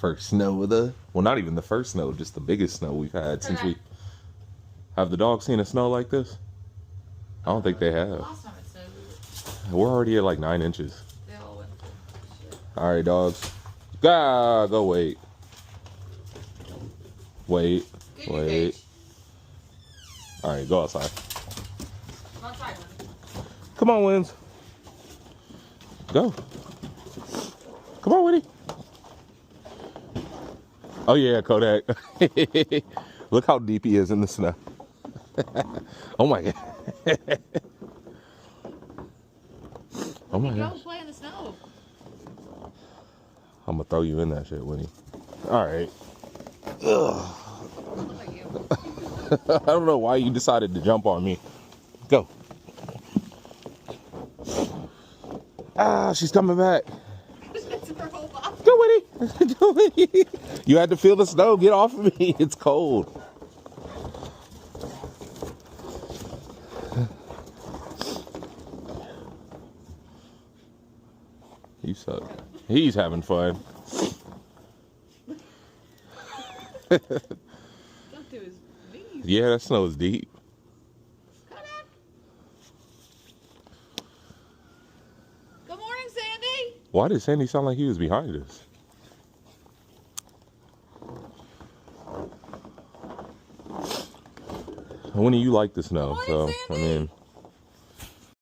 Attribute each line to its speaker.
Speaker 1: First snow of the, well, not even the first snow, just the biggest snow we've had since we. Have the dogs seen a snow like this? I don't think they have.
Speaker 2: Last time it snowed.
Speaker 1: We're already at like 9 inches.
Speaker 2: They all went to shit.
Speaker 1: All right, dogs. Go wait. Wait.
Speaker 2: Get in your
Speaker 1: Wait.
Speaker 2: cage.
Speaker 1: All right, go outside.
Speaker 2: Come outside, Winnie.
Speaker 1: Come on, Wins. Go. Come on, Winnie. Oh yeah, Kodak. Look how deep he is in the snow. Oh my god. Oh my
Speaker 2: Go
Speaker 1: gosh.
Speaker 2: play in the snow.
Speaker 1: I'm gonna throw you in that shit, Winnie. All right. Ugh.
Speaker 2: Look like you.
Speaker 1: I don't know why you decided to jump on me. Go. Ah, she's coming back. Go, Winnie. Go, Winnie. You had to feel the snow. Get off of me. It's cold. You suck. He's having fun.
Speaker 2: Don't do his knees.
Speaker 1: Yeah, that snow is deep.
Speaker 2: Good morning, Sandy.
Speaker 1: Why did Sandy sound like he was behind us? Winnie, you like the snow,
Speaker 2: Morning,
Speaker 1: so
Speaker 2: Sandy.
Speaker 1: I mean.